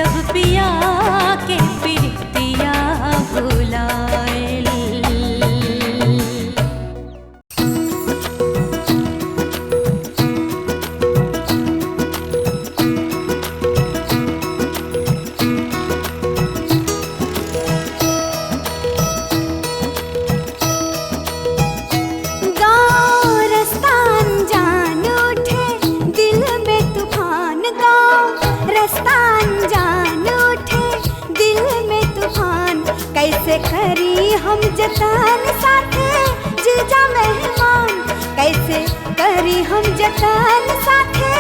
जब पिया के प्रीतिया भुलाएल। कैसे करी हम जतन साथे जीजा मेहमान, कैसे करी हम जतन साथे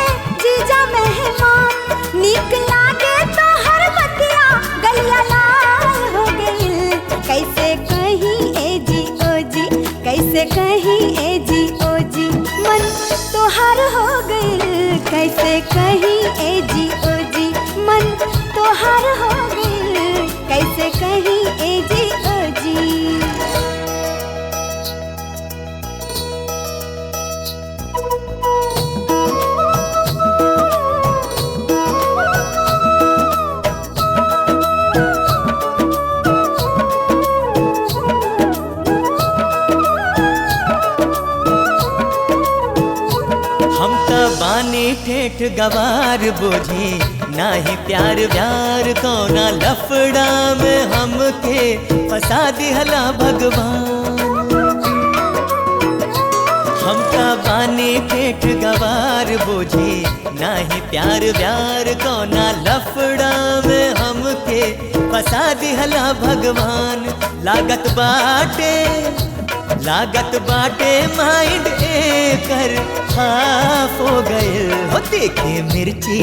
जीजा मेहमान। नीक लागे तो हर बतिया गलिया लाल हो गइल। कैसे कहीं ए जी ओ जी, कैसे कहीं ए जी ओ जी, मन तोहर हो गइल। कैसे कहीं ए जी ओ जी, मन तोहर हो गइल। कैसे कहीं ए जी ओ जी। हम त बानी ठेठ गवार बोझी, नाही प्यार व्यार कौना लफड़ा में हमके फंसा दिहला भगवान। हम त बानी ठेठ गवार बोझी, नाही प्यार व्यार कौना लफड़ा में हमके फंसा दिहला भगवान। लागत बाटे माइंड एकर हाफ हो गए हो। तीखी मिर्ची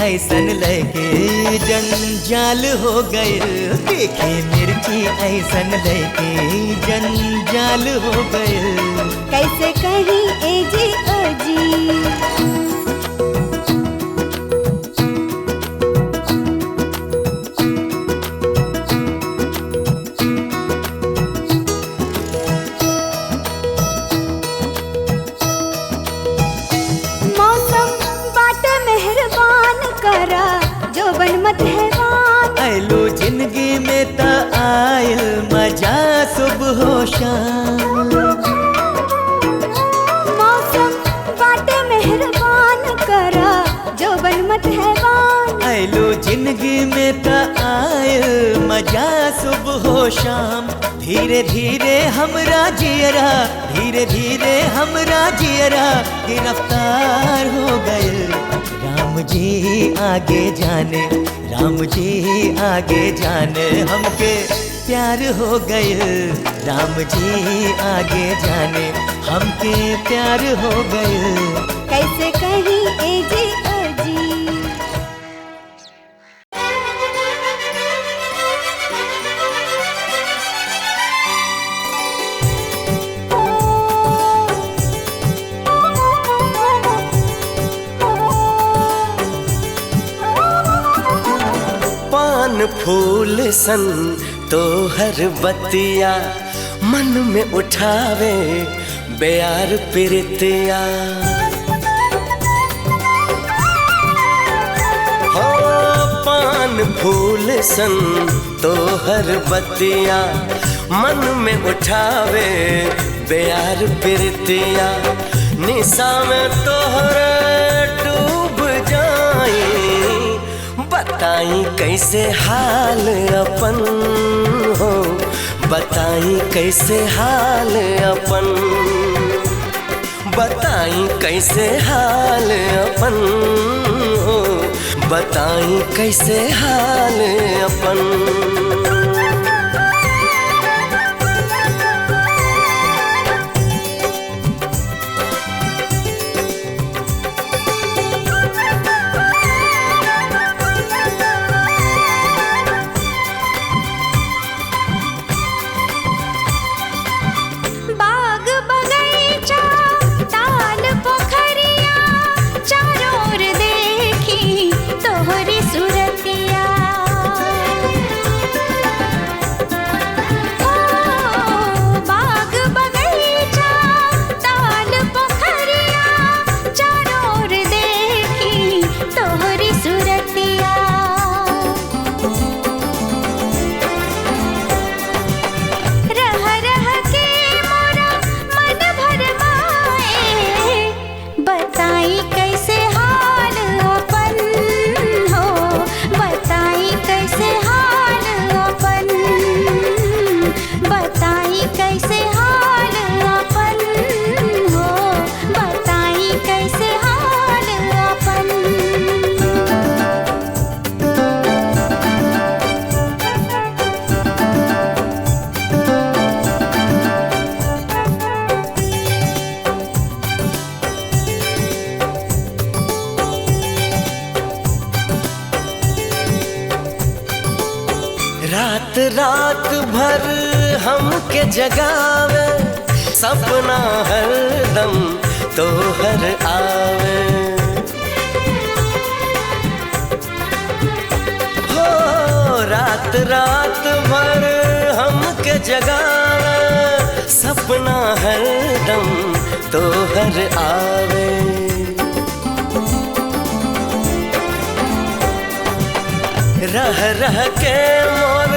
ऐसन लगे जंजाल हो गए। तीखी मिर्ची ऐसन लगे जंजाल हो गए। कैसे कहीं ए जी ओ जी। आयलो जिंदगी में त आयल मजा सुबह हो शाम। मौसम बाटे मेहरबान करा जोबन मत हैवान। आयलो जिंदगी में त आयल मजा सुबह हो शाम। धीरे धीरे हमरा जियरा गिरफ्तार हो गए। राम जी आगे जाने हमके प्यार हो गए। राम जी आगे जाने हमके प्यार हो गए। कैसे कहीं ए जी ओ जी। फूल सन तोहर बतिया मन में उठावे बेयार प्रीतिया। हो पान फूल सन तोहर बतिया मन में उठावे बेयार प्रीतिया। निशा में तोहर डूब जाई, बताई कैसे हाल अपन हो, बताई कैसे हाल अपन, बताई कैसे हाल अपन हो, बताई कैसे हाल अपन। रात भर हमके जगावे, सपना हरदम तोहर आवे। हो रात रात भर हमके जगावे, सपना हरदम तोहर आवे। रह रह के मोर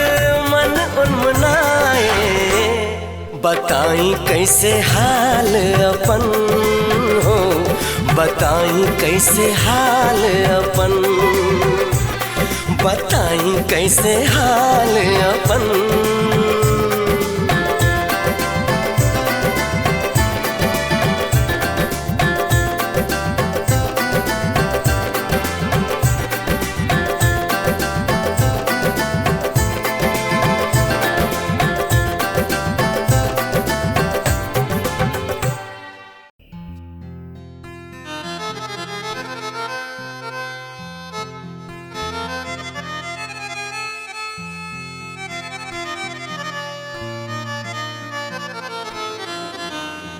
मन उनमुनाए, बताई कैसे हाल अपन हो, बताई कैसे हाल अपन, बताई कैसे हाल अपन।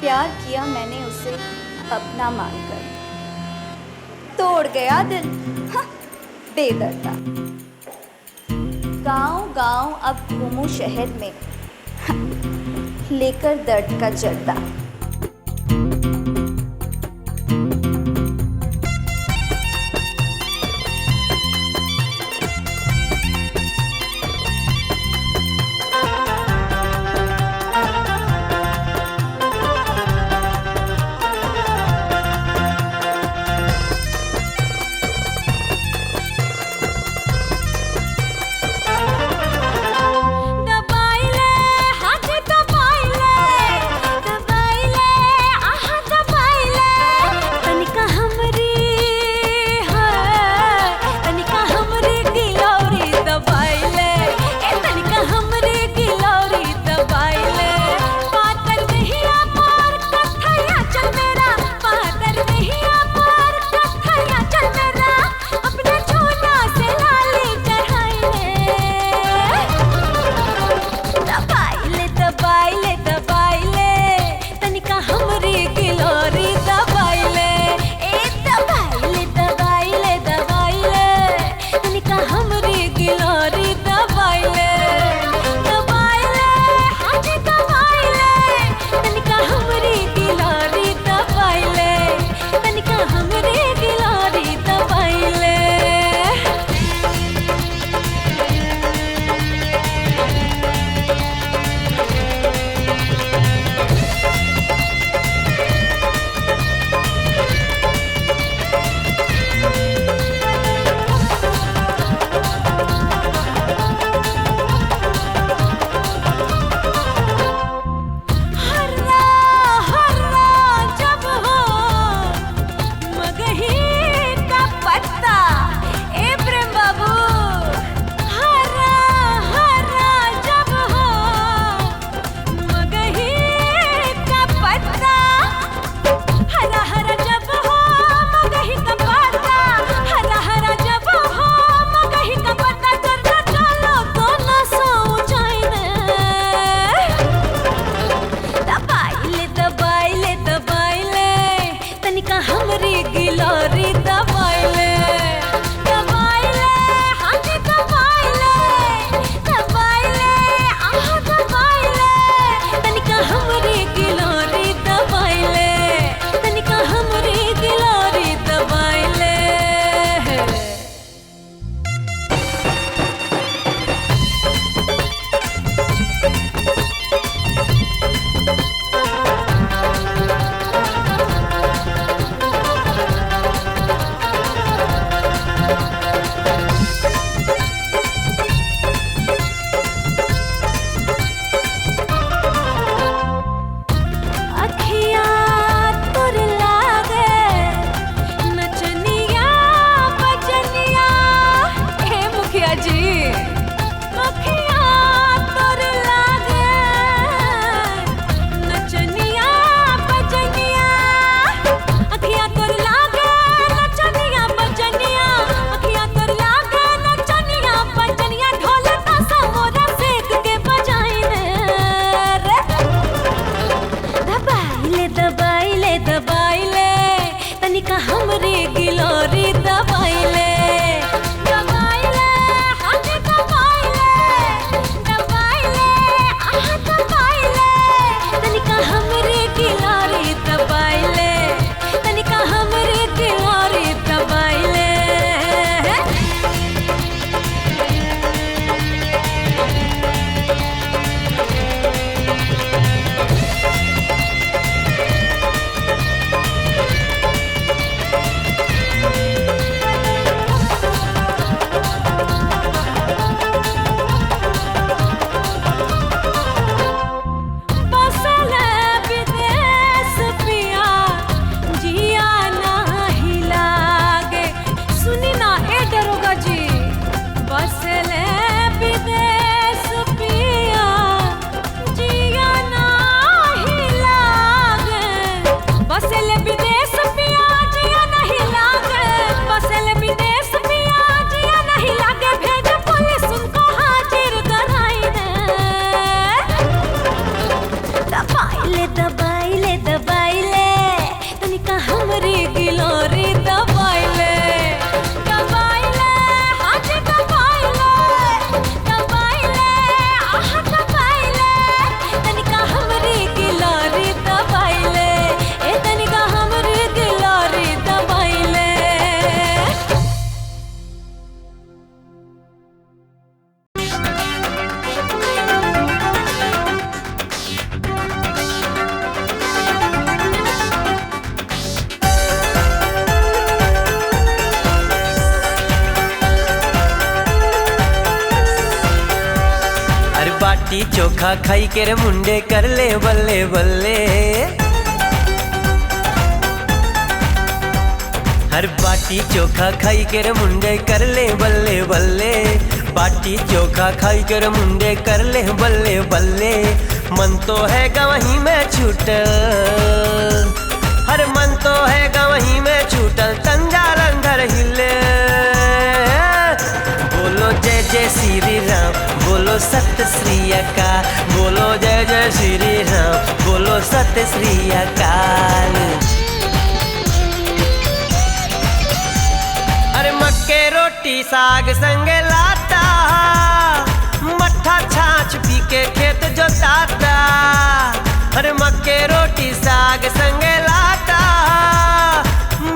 प्यार किया मैंने उसे अपना मानकर, तोड़ गया दिल हाँ, बेदर्दा। गांव गांव अब घूमूं शहर में हाँ, लेकर दर्द का जर्दा। दबाइले हाथ दबाइले, दबाइले बाटी चोखा खाई के रे मुंडे कर ले बल्ले बल्ले। हर बाटी चोखा खाई के रे मुंडे कर ले बल्ले बल्ले। बाटी चोखा खाई के रे मुंडे कर ले बल्ले बल्ले। मन तो है गवही में छूटल, हर मन तो है गवही में छूटल, तंजा रंधर हिले। बोलो जय जय श्री राम, बोलो सत्य श्री अकाल, बोलो जय जय श्री राम, बोलो सत्य श्री अकाल। अरे मक्के रोटी साग संग लाता, मट्ठा छाछ पी के खेत जोताता। अरे मक्के रोटी साग संग लाता,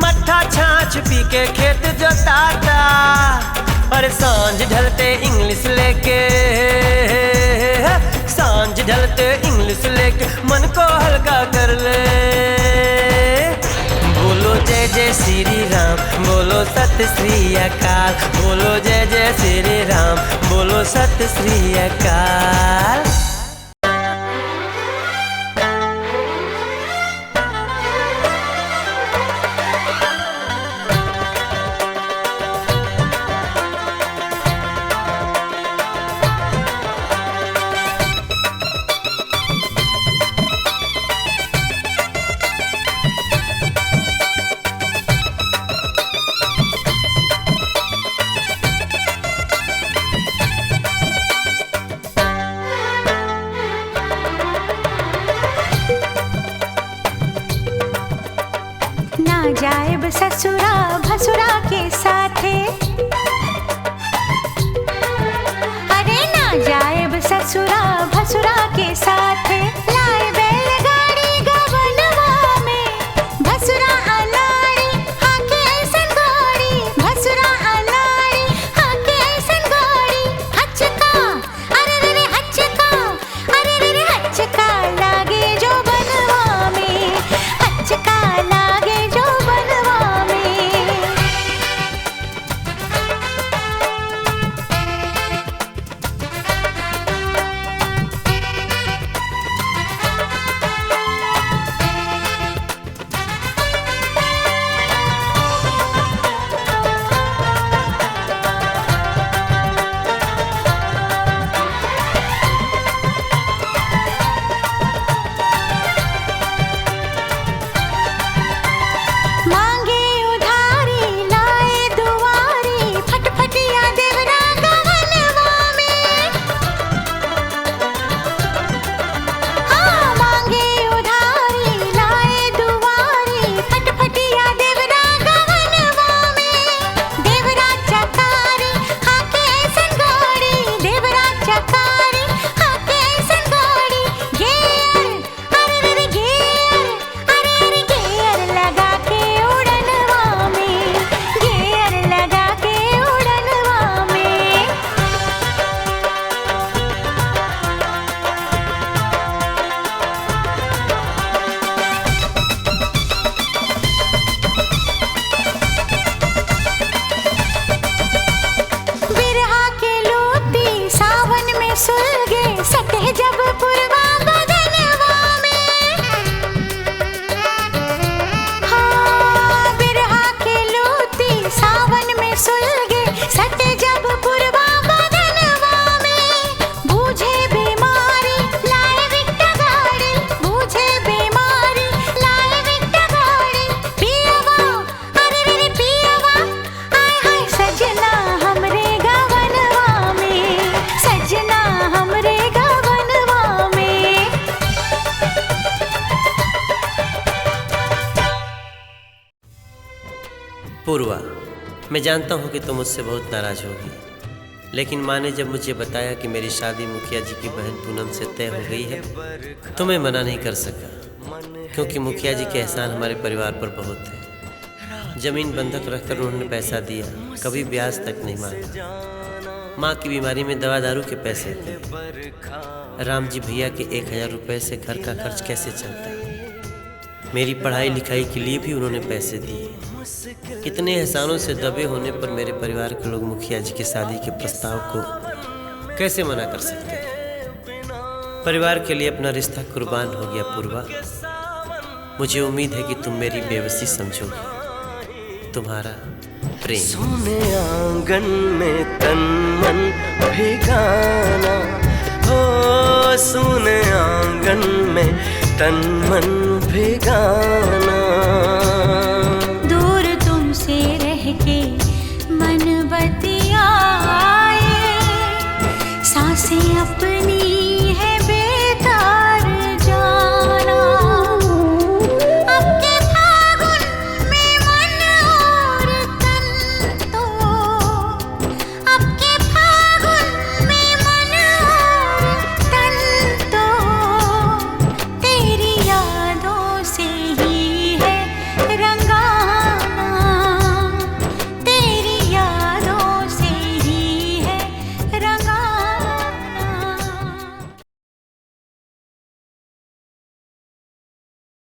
मट्ठा छाछ पी के खेत जोताता। और सांझ ढलते इंग्लिश लेके, सांझ ढलते इंग्लिश लेके मन को हल्का कर ले। बोलो जय जय श्री राम, बोलो सत्य श्री अकाल, बोलो जय जय श्री राम, बोलो सत्य श्री अकाल। जाएब ससुरा भसुरा के साथे, अरे ना जाएब ससुरा भसुरा के साथे। लाए बैलगाड़ी गवनवा में, भसुरा अनाड़ी हाके ऐसन गाड़ी, भसुरा अनाड़ी हाके ऐसन गाड़ी। हचका अरे रे हचका, अरे रे हचका लागे जो बनवा में, हचका लागे जो बनवा में। मांगे उधारी लाए दुआरी, फटफटिया देवरा गवनवा में। हाँ मांगे उधारी लाए दुआरी, फटफटिया देवरा गवनवा में। देवरा चकारी हाके ऐसन गाड़ी, देवरा चकारी हाके ऐसन गाड़ी। गेयर अरे रे गेयर, अरे रे गेयर लगा के उड़नवा में, गेयर लगा के उड़नवा में। बिरहा के लोती सावन में सुलगे, सटे जब पुरवा बदनवा में। हाँ बिरहा के लोती सावन में सुलगे, सटे जब पुरवा बदनवा में। बूझे बीमारी लाए विक्टा गाड़ी, बूझे बीमारी लाए विक्टा गाड़ी। पियवा अरे रे पियवा, आय हाय सजना हमरे गवनवा में, सजना हमरे गवनवा में। पूर्वा, मैं जानता हूँ कि तुम मुझसे बहुत नाराज होगी, लेकिन माँ ने जब मुझे बताया कि मेरी शादी मुखिया जी की बहन पूनम से तय हो गई है, तो मैं मना नहीं कर सका, क्योंकि मुखिया जी के एहसान हमारे परिवार पर बहुत है। जमीन बंधक रखकर उन्होंने पैसा दिया, कभी ब्याज तक नहीं मांगा। माँ की बीमारी में दवा दारू के पैसे थे। राम जी भैया के 1000 रुपये से घर का खर्च कैसे चलता। मेरी पढ़ाई लिखाई के लिए भी उन्होंने पैसे दिए। इतने एहसानों से दबे होने पर मेरे परिवार के लोग मुखिया जी की शादी के प्रस्ताव को कैसे मना कर सकते हैं। परिवार के लिए अपना रिश्ता कुर्बान हो गया पूर्वा। मुझे उम्मीद है कि तुम मेरी बेबसी समझोगी। तुम्हारा प्रेम। सोने आंगन में तन मन भिगाना हो, सोने आंगन में तन मन भिगाना। दूर तुमसे रह के मन बतियाए, सांसें अपनी